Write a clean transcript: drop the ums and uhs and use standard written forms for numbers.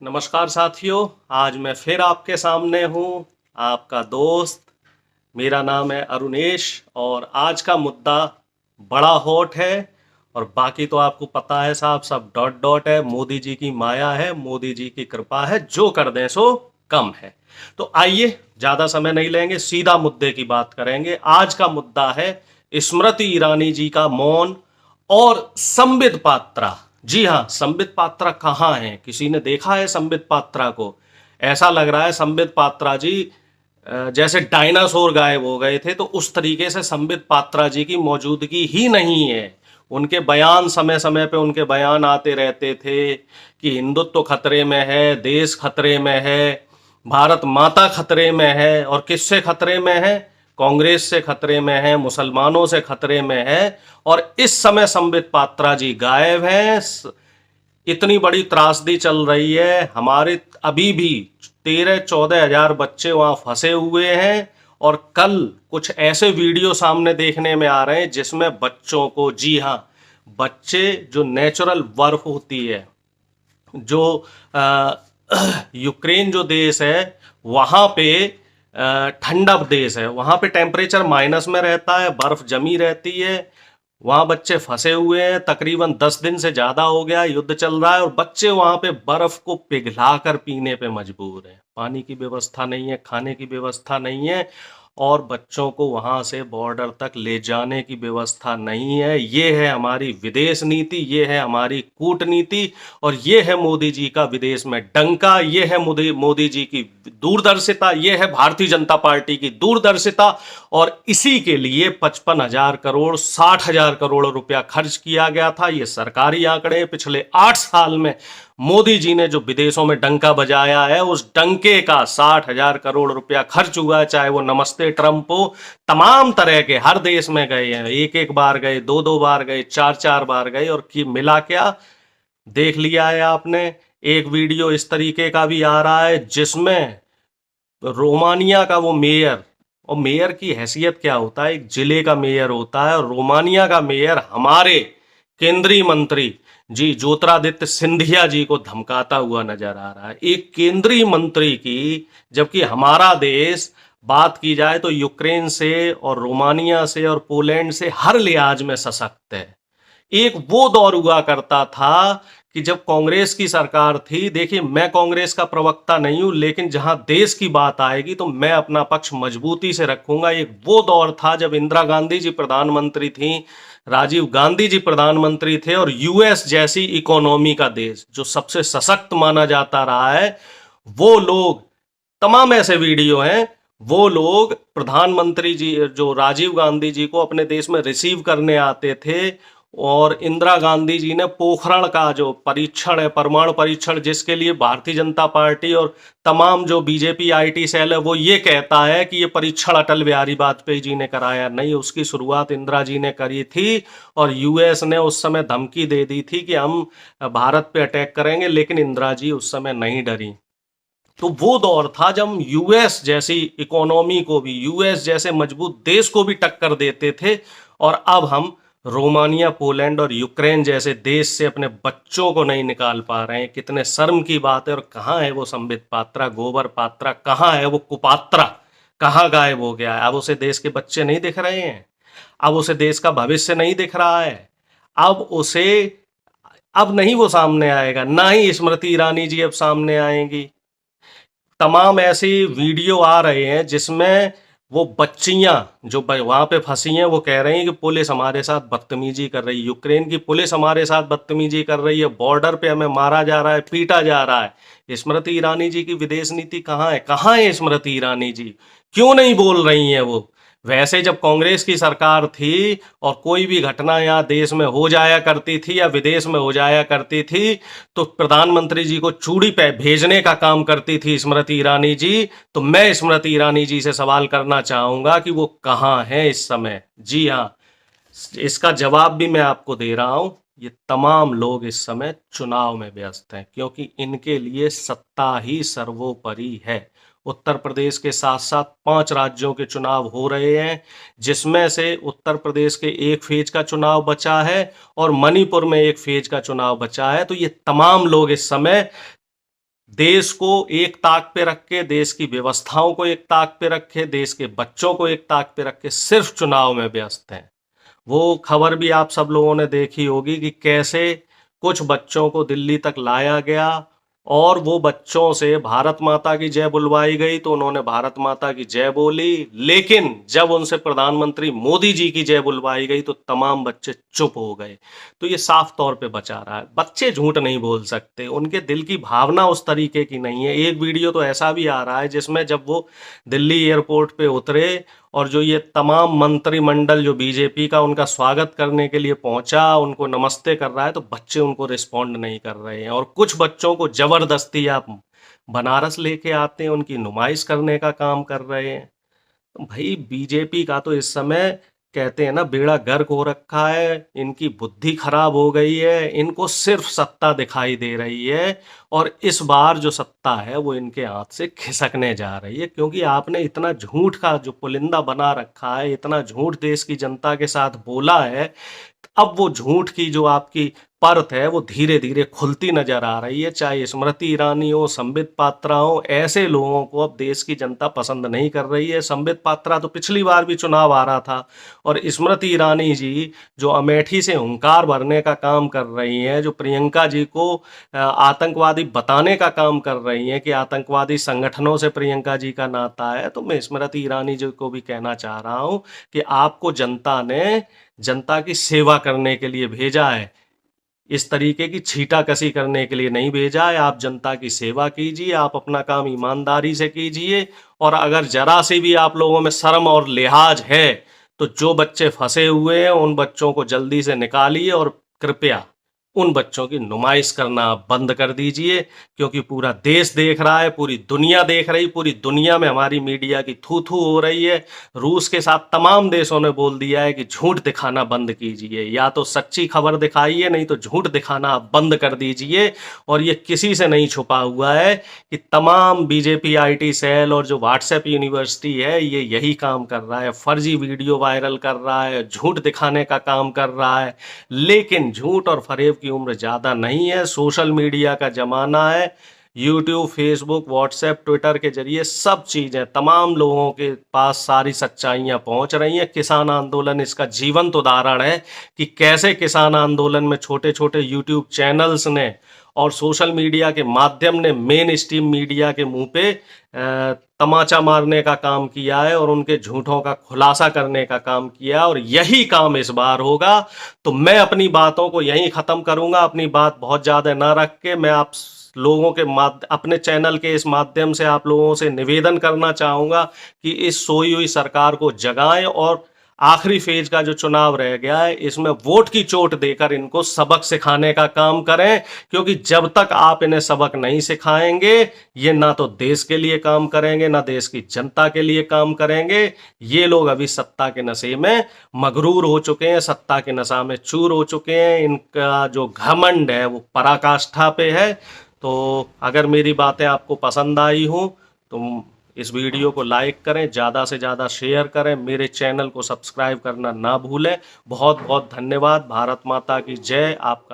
नमस्कार साथियों, आज मैं फिर आपके सामने हूँ, आपका दोस्त। मेरा नाम है अरुणेश और आज का मुद्दा बड़ा हॉट है। और बाकी तो आपको पता है साहब, सब डॉट डॉट है। मोदी जी की माया है, मोदी जी की कृपा है, जो कर दें सो कम है। तो आइए, ज़्यादा समय नहीं लेंगे, सीधा मुद्दे की बात करेंगे। आज का मुद्दा है स्मृति ईरानी जी का मौन और संबित पात्रा। जी हाँ, संबित पात्रा कहाँ हैं? किसी ने देखा है संबित पात्रा को? ऐसा लग रहा है संबित पात्रा जी जैसे डायनासोर गायब हो गए थे, तो उस तरीके से संबित पात्रा जी की मौजूदगी ही नहीं है। उनके बयान, समय समय पे उनके बयान आते रहते थे कि हिंदुत्व खतरे में है, देश खतरे में है, भारत माता खतरे में है। और किससे खतरे में है? कांग्रेस से खतरे में है, मुसलमानों से खतरे में है। और इस समय संबित पात्रा जी गायब हैं। इतनी बड़ी त्रासदी चल रही है हमारे, अभी भी 13-14 हजार बच्चे वहां फंसे हुए हैं। और कल कुछ ऐसे वीडियो सामने देखने में आ रहे हैं जिसमें बच्चों को, जी हाँ, बच्चे, जो नेचुरल बर्फ होती है, जो अ, यूक्रेन जो देश है वहाँ पे, ठंडा देश है, वहाँ पे टेम्परेचर माइनस में रहता है, बर्फ जमी रहती है। वहाँ बच्चे फंसे हुए हैं, तकरीबन 10 दिन से ज़्यादा हो गया, युद्ध चल रहा है, और बच्चे वहाँ पे बर्फ को पिघलाकर पीने पे मजबूर हैं। पानी की व्यवस्था नहीं है, खाने की व्यवस्था नहीं है, और बच्चों को वहाँ से बॉर्डर तक ले जाने की व्यवस्था नहीं है। ये है हमारी विदेश नीति, ये है हमारी कूटनीति, और ये है मोदी जी का विदेश में डंका, ये है मोदी मोदी जी की दूरदर्शिता, ये है भारतीय जनता पार्टी की दूरदर्शिता। और इसी के लिए 55,000 करोड़, 60,000 करोड़ रुपया खर्च किया गया था। ये सरकारी आंकड़े, पिछले 8 साल में मोदी जी ने जो विदेशों में डंका बजाया है, उस डंके का 60,000 करोड़ रुपया खर्च हुआ है। चाहे वो नमस्ते ट्रंप हो, तमाम तरह के हर देश में गए हैं, एक एक बार गए, दो दो बार गए, चार चार बार गए, और की मिला क्या? देख लिया है आपने। एक वीडियो इस तरीके का भी आ रहा है जिसमें रोमानिया का वो मेयर, और मेयर की हैसियत क्या होता है, एक जिले का मेयर होता है, और रोमानिया का मेयर हमारे केंद्रीय मंत्री जी ज्योतिरादित्य सिंधिया जी को धमकाता हुआ नजर आ रहा है। एक केंद्रीय मंत्री की, जबकि हमारा देश, बात की जाए तो यूक्रेन से और रोमानिया से और पोलैंड से हर लिहाज में सशक्त है। एक वो दौर हुआ करता था कि जब कांग्रेस की सरकार थी। देखिए, मैं कांग्रेस का प्रवक्ता नहीं हूं, लेकिन जहां देश की बात आएगी तो मैं अपना पक्ष मजबूती से रखूंगा। एक वो दौर था जब इंदिरा गांधी जी प्रधानमंत्री थी, राजीव गांधी जी प्रधानमंत्री थे, और यूएस जैसी इकोनॉमी का देश, जो सबसे सशक्त माना जाता रहा है, वो लोग, तमाम ऐसे वीडियो हैं, वो लोग प्रधानमंत्री जी, जो राजीव गांधी जी को अपने देश में रिसीव करने आते थे। और इंदिरा गांधी जी ने पोखरण का जो परीक्षण है, परमाणु परीक्षण, जिसके लिए भारतीय जनता पार्टी और तमाम जो बीजेपी आईटी सेल है वो ये कहता है कि ये परीक्षण अटल बिहारी वाजपेयी जी ने कराया नहीं, उसकी शुरुआत इंदिरा जी ने करी थी। और यूएस ने उस समय धमकी दे दी थी कि हम भारत पे अटैक करेंगे, लेकिन इंदिरा जी उस समय नहीं डरी। तो वो दौर था जब हम यूएस जैसी इकोनॉमी को भी, यूएस जैसे मजबूत देश को भी टक्कर देते थे। और अब हम रोमानिया, पोलैंड और यूक्रेन जैसे देश से अपने बच्चों को नहीं निकाल पा रहे हैं। कितने शर्म की बात है। और कहाँ है वो संबित पात्रा, गोबर पात्रा, कहाँ है वो कुपात्रा? कहाँ गायब हो गया है? अब उसे देश के बच्चे नहीं दिख रहे हैं, अब उसे देश का भविष्य नहीं दिख रहा है। अब उसे, अब नहीं वो सामने आएगा, ना ही स्मृति ईरानी जी अब सामने आएंगी। तमाम ऐसी वीडियो आ रहे हैं जिसमें वो बच्चियां जो वहां पे फंसी हैं, वो कह रही हैं कि पुलिस हमारे साथ बदतमीजी कर रही है, यूक्रेन की पुलिस हमारे साथ बदतमीजी कर रही है, बॉर्डर पे हमें मारा जा रहा है, पीटा जा रहा है। स्मृति ईरानी जी की विदेश नीति कहाँ है? कहाँ है स्मृति ईरानी जी? क्यों नहीं बोल रही हैं वो? वैसे जब कांग्रेस की सरकार थी और कोई भी घटना यहाँ देश में हो जाया करती थी या विदेश में हो जाया करती थी, तो प्रधानमंत्री जी को चूड़ी पे भेजने का काम करती थी स्मृति ईरानी जी। तो मैं स्मृति ईरानी जी से सवाल करना चाहूंगा कि वो कहाँ हैं इस समय। जी हाँ, इसका जवाब भी मैं आपको दे रहा हूं। ये तमाम लोग इस समय चुनाव में व्यस्त हैं, क्योंकि इनके लिए सत्ता ही सर्वोपरि है। उत्तर प्रदेश के साथ साथ 5 राज्यों के चुनाव हो रहे हैं, जिसमें से उत्तर प्रदेश के एक फेज का चुनाव बचा है और मणिपुर में एक फेज का चुनाव बचा है। तो ये तमाम लोग इस समय देश को एक ताक पे रख के, देश की व्यवस्थाओं को एक ताक पे रखे, देश के बच्चों को एक ताक पे रख के सिर्फ चुनाव में व्यस्त हैं। वो खबर भी आप सब लोगों ने देखी होगी कि कैसे कुछ बच्चों को दिल्ली तक लाया गया और वो बच्चों से भारत माता की जय बुलवाई गई तो उन्होंने भारत माता की जय बोली, लेकिन जब उनसे प्रधानमंत्री मोदी जी की जय बुलवाई गई तो तमाम बच्चे चुप हो गए। तो ये साफ तौर पे बचा रहा है। बच्चे झूठ नहीं बोल सकते, उनके दिल की भावना उस तरीके की नहीं है। एक वीडियो तो ऐसा भी आ रहा है जिसमें जब वो दिल्ली एयरपोर्ट पे उतरे और जो ये तमाम मंत्रिमंडल जो बीजेपी का उनका स्वागत करने के लिए पहुंचा, उनको नमस्ते कर रहा है, तो बच्चे उनको रिस्पॉन्ड नहीं कर रहे हैं। और कुछ बच्चों को जबरदस्ती आप बनारस लेके आते हैं, उनकी नुमाइश करने का काम कर रहे हैं। तो भाई बीजेपी का तो इस समय कहते हैं ना बेड़ा गर्क हो रखा है, इनकी बुद्धि खराब हो गई है, इनको सिर्फ सत्ता दिखाई दे रही है और इस बार जो सत्ता है वो इनके हाथ से खिसकने जा रही है, क्योंकि आपने इतना झूठ का जो पुलिंदा बना रखा है, इतना झूठ देश की जनता के साथ बोला है। अब वो झूठ की जो आपकी परत है वो धीरे धीरे खुलती नजर आ रही है। चाहे स्मृति ईरानी हो, संबित पात्रा हो, ऐसे लोगों को अब देश की जनता पसंद नहीं कर रही है। संबित पात्रा तो पिछली बार भी चुनाव आ रहा था और स्मृति ईरानी जी जो अमेठी से हुंकार भरने का काम कर रही हैं, जो प्रियंका जी को आतंकवादी बताने का काम कर रही हैं कि आतंकवादी संगठनों से प्रियंका जी का नाता है, तो मैं स्मृति ईरानी जी को भी कहना चाह रहा हूं कि आपको जनता ने जनता की सेवा करने के लिए भेजा है, इस तरीके की छीटाकशी करने के लिए नहीं भेजा है। आप जनता की सेवा कीजिए, आप अपना काम ईमानदारी से कीजिए और अगर जरा सी भी आप लोगों में शर्म और लिहाज है तो जो बच्चे फंसे हुए हैं उन बच्चों को जल्दी से निकालिए और कृपया उन बच्चों की नुमाइश करना आप बंद कर दीजिए, क्योंकि पूरा देश देख रहा है, पूरी दुनिया देख रही, पूरी दुनिया में हमारी मीडिया की थू थू हो रही है। रूस के साथ तमाम देशों ने बोल दिया है कि झूठ दिखाना बंद कीजिए, या तो सच्ची खबर दिखाइए नहीं तो झूठ दिखाना आप बंद कर दीजिए। और ये किसी से नहीं छुपा हुआ है कि तमाम बीजेपी आईटी सेल और जो व्हाट्सएप यूनिवर्सिटी है ये यही काम कर रहा है, फर्जी वीडियो वायरल कर रहा है, झूठ दिखाने का काम कर रहा है। लेकिन झूठ और फरेब की उम्र ज़्यादा नहीं है, सोशल मीडिया का ज़माना है। यूट्यूब, फेसबुक, व्हाट्सएप, ट्विटर के जरिए सब चीज़ें तमाम लोगों के पास सारी सच्चाइयाँ पहुँच रही हैं। किसान आंदोलन इसका जीवंत उदाहरण है कि कैसे किसान आंदोलन में छोटे छोटे यूट्यूब चैनल्स ने और सोशल मीडिया के माध्यम ने मेन स्ट्रीम मीडिया के मुंह पे तमाचा मारने का काम किया है और उनके झूठों का खुलासा करने का काम किया है। और यही काम इस बार होगा। तो मैं अपनी बातों को यहीं ख़त्म करूंगा, अपनी बात बहुत ज़्यादा ना रख के मैं आप लोगों के अपने चैनल के इस माध्यम से आप लोगों से निवेदन करना चाहूँगा कि इस सोई हुई सरकार को जगाएं और आखिरी फेज का जो चुनाव रह गया है इसमें वोट की चोट देकर इनको सबक सिखाने का काम करें, क्योंकि जब तक आप इन्हें सबक नहीं सिखाएंगे ये ना तो देश के लिए काम करेंगे ना देश की जनता के लिए काम करेंगे। ये लोग अभी सत्ता के नशे में मगरूर हो चुके हैं, सत्ता के नशा में चूर हो चुके हैं, इनका जो घमंड है वो पराकाष्ठा पे है। तो अगर मेरी बातें आपको पसंद आई हो तो इस वीडियो को लाइक करें, ज़्यादा से ज़्यादा शेयर करें, मेरे चैनल को सब्सक्राइब करना ना भूलें। बहुत बहुत धन्यवाद। भारत माता की जय। आपका